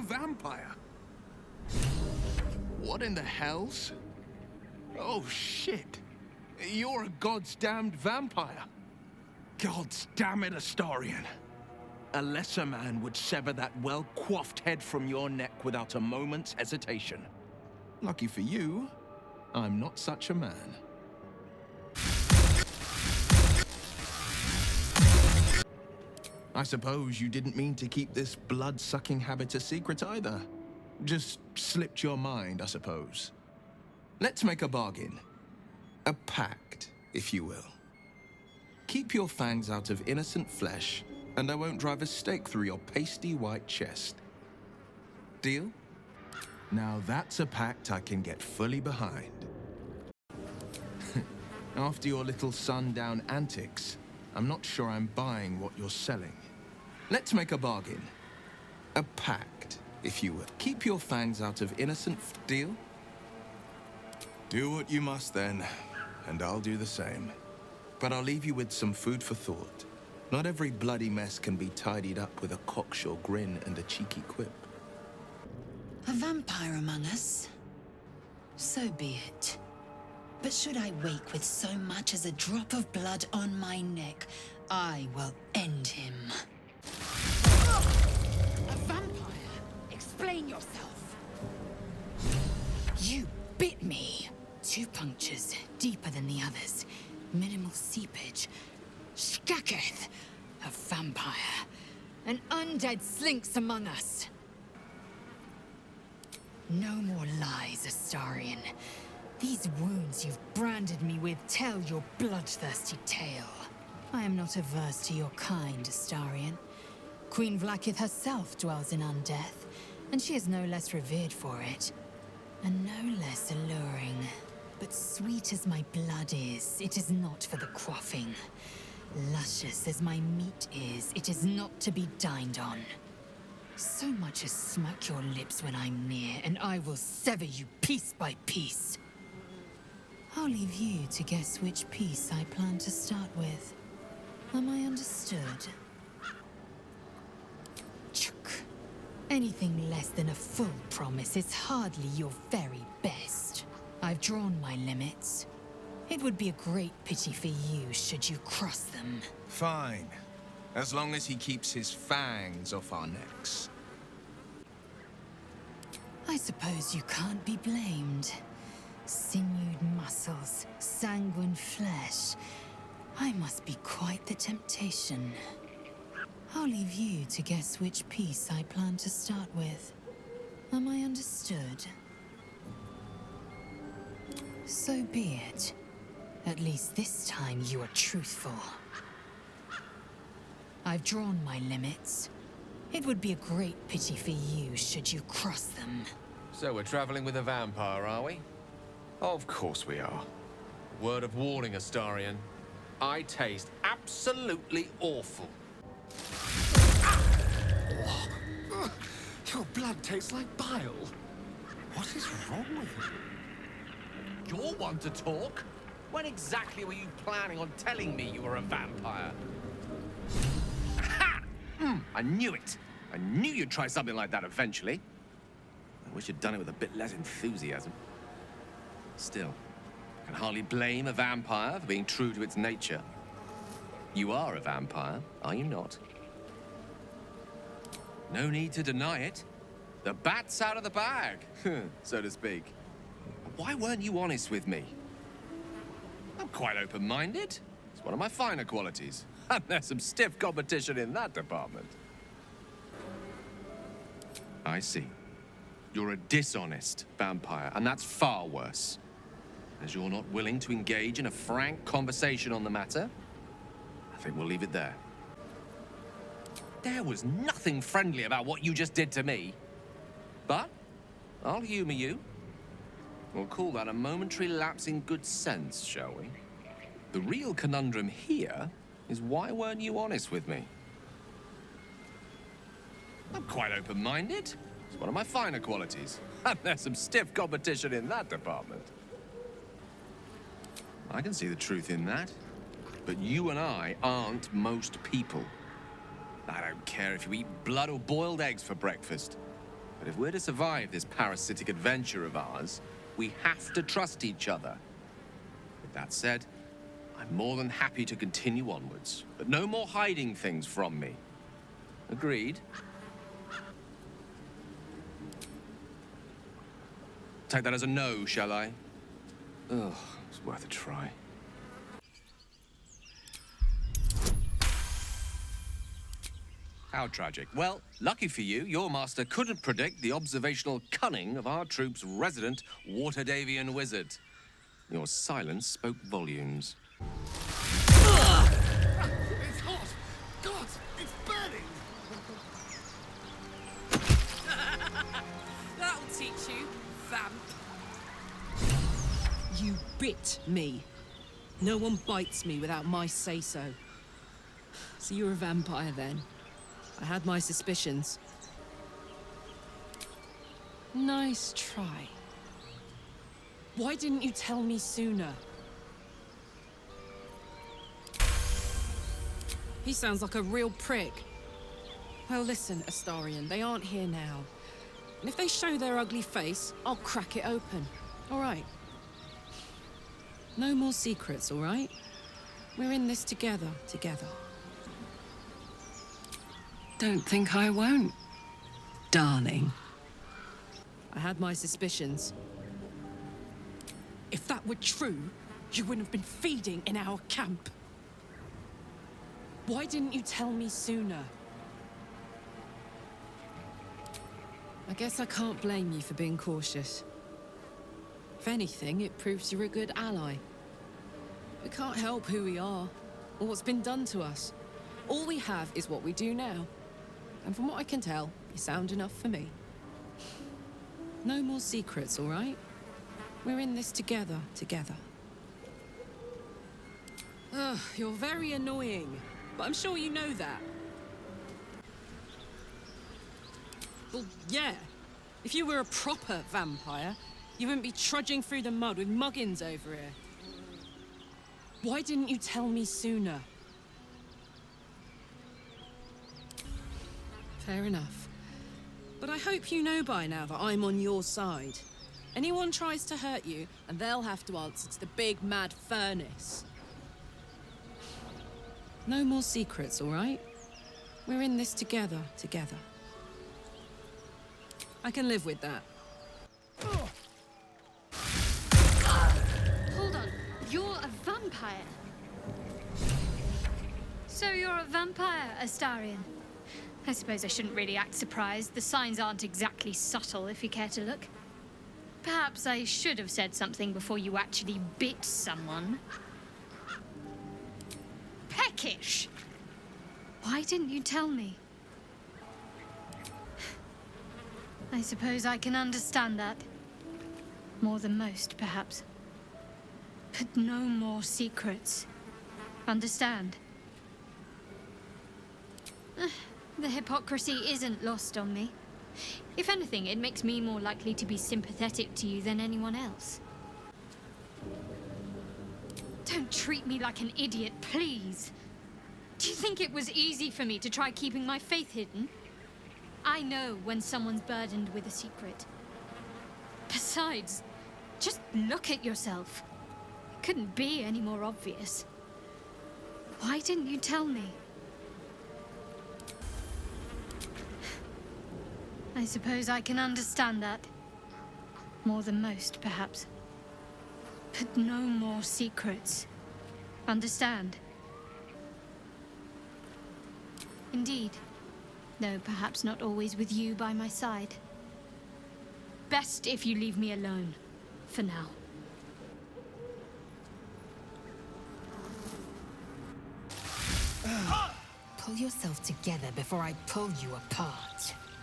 vampire. What in the hells? Oh, shit. You're a god's damned vampire. God's damn it, Astarion. A lesser man would sever that well-coiffed head from your neck without a moment's hesitation. Lucky for you, I'm not such a man. I suppose you didn't mean to keep this blood-sucking habit a secret either. Just slipped your mind, I suppose. Let's make a bargain. A pact, if you will. Keep your fangs out of innocent flesh, and I won't drive a stake through your pasty white chest. Deal? Now that's a pact I can get fully behind. After your little sundown antics, I'm not sure I'm buying what you're selling. Let's make a bargain. A pact, if you will. Keep your fangs out of innocent deal? Do what you must then, and I'll do the same. But I'll leave you with some food for thought. Not every bloody mess can be tidied up with a cocksure grin and a cheeky quip. A vampire among us? So be it. But should I wake with so much as a drop of blood on my neck, I will end him. A vampire? Explain yourself. You bit me. 2 punctures, deeper than the others. Minimal seepage. Skaketh! A vampire. An undead slinks among us. No more lies, Astarion. These wounds you've branded me with tell your bloodthirsty tale. I am not averse to your kind, Astarion. Queen Vlaakith herself dwells in undeath, and she is no less revered for it, and no less alluring. But sweet as my blood is, it is not for the quaffing. Luscious as my meat is, it is not to be dined on. So much as smack your lips when I'm near, and I will sever you piece by piece. I'll leave you to guess which piece I plan to start with. Am I understood? Chuk. Anything less than a full promise is hardly your very best. I've drawn my limits. It would be a great pity for you should you cross them. Fine. As long as he keeps his fangs off our necks. I suppose you can't be blamed. Sinewed muscles, sanguine flesh. I must be quite the temptation. I'll leave you to guess which piece I plan to start with. Am I understood? So be it. At least this time you are truthful. I've drawn my limits. It would be a great pity for you should you cross them. So we're traveling with a vampire, are we? Of course we are. Word of warning, Astarion. I taste absolutely awful. Your blood tastes like bile. What is wrong with you? You're one to talk? When exactly were you planning on telling me you were a vampire? Ha! I knew it! I knew you'd try something like that eventually. I wish you'd done it with a bit less enthusiasm. Still, I can hardly blame a vampire for being true to its nature. You are a vampire, are you not? No need to deny it. The bat's out of the bag, so to speak. Why weren't you honest with me? I'm quite open-minded. It's one of my finer qualities. And there's some stiff competition in that department. I see. You're a dishonest vampire, and that's far worse. As you're not willing to engage in a frank conversation on the matter, I think we'll leave it there. There was nothing friendly about what you just did to me. But I'll humor you. We'll call that a momentary lapse in good sense, shall we? The real conundrum here is why weren't you honest with me? I'm quite open-minded. It's one of my finer qualities. And there's some stiff competition in that department. I can see the truth in that. But you and I aren't most people. I don't care if you eat blood or boiled eggs for breakfast. But if we're to survive this parasitic adventure of ours, we have to trust each other. With that said, I'm more than happy to continue onwards, but no more hiding things from me. Agreed? Take that as a no, shall I? Ugh, it's worth a try. How tragic. Well, lucky for you, your master couldn't predict the observational cunning of our troop's resident Waterdavian wizard. Your silence spoke volumes. It's hot! God, it's burning! That'll teach you, vamp. You bit me. No one bites me without my say-so. So you're a vampire then? I had my suspicions. Nice try. Why didn't you tell me sooner? He sounds like a real prick. Well, listen, Astarion, they aren't here now. And if they show their ugly face, I'll crack it open. All right. No more secrets, all right? We're in this together. Don't think I won't, darling. I had my suspicions. If that were true, you wouldn't have been feeding in our camp. Why didn't you tell me sooner? I guess I can't blame you for being cautious. If anything, it proves you're a good ally. We can't help who we are, or what's been done to us. All we have is what we do now. And from what I can tell, you sound enough for me. No more secrets, all right? We're in this together. Ugh, you're very annoying, but I'm sure you know that. Well, yeah. If you were a proper vampire, you wouldn't be trudging through the mud with muggins over here. Why didn't you tell me sooner? Fair enough. But I hope you know by now that I'm on your side. Anyone tries to hurt you, and they'll have to answer to the big mad furnace. No more secrets, all right? We're in this together. I can live with that. Hold on, you're a vampire. So you're a vampire, Astarion. I suppose I shouldn't really act surprised. The signs aren't exactly subtle, if you care to look. Perhaps I should have said something before you actually bit someone. Peckish! Why didn't you tell me? I suppose I can understand that. More than most, perhaps. But no more secrets. Understand? The hypocrisy isn't lost on me. If anything, it makes me more likely to be sympathetic to you than anyone else. Don't treat me like an idiot, please. Do you think it was easy for me to try keeping my faith hidden? I know when someone's burdened with a secret. Besides, just look at yourself. It couldn't be any more obvious. Why didn't you tell me? I suppose I can understand that. More than most, perhaps. But no more secrets. Understand? Indeed. Though perhaps not always with you by my side. Best if you leave me alone. For now. Pull yourself together before I pull you apart.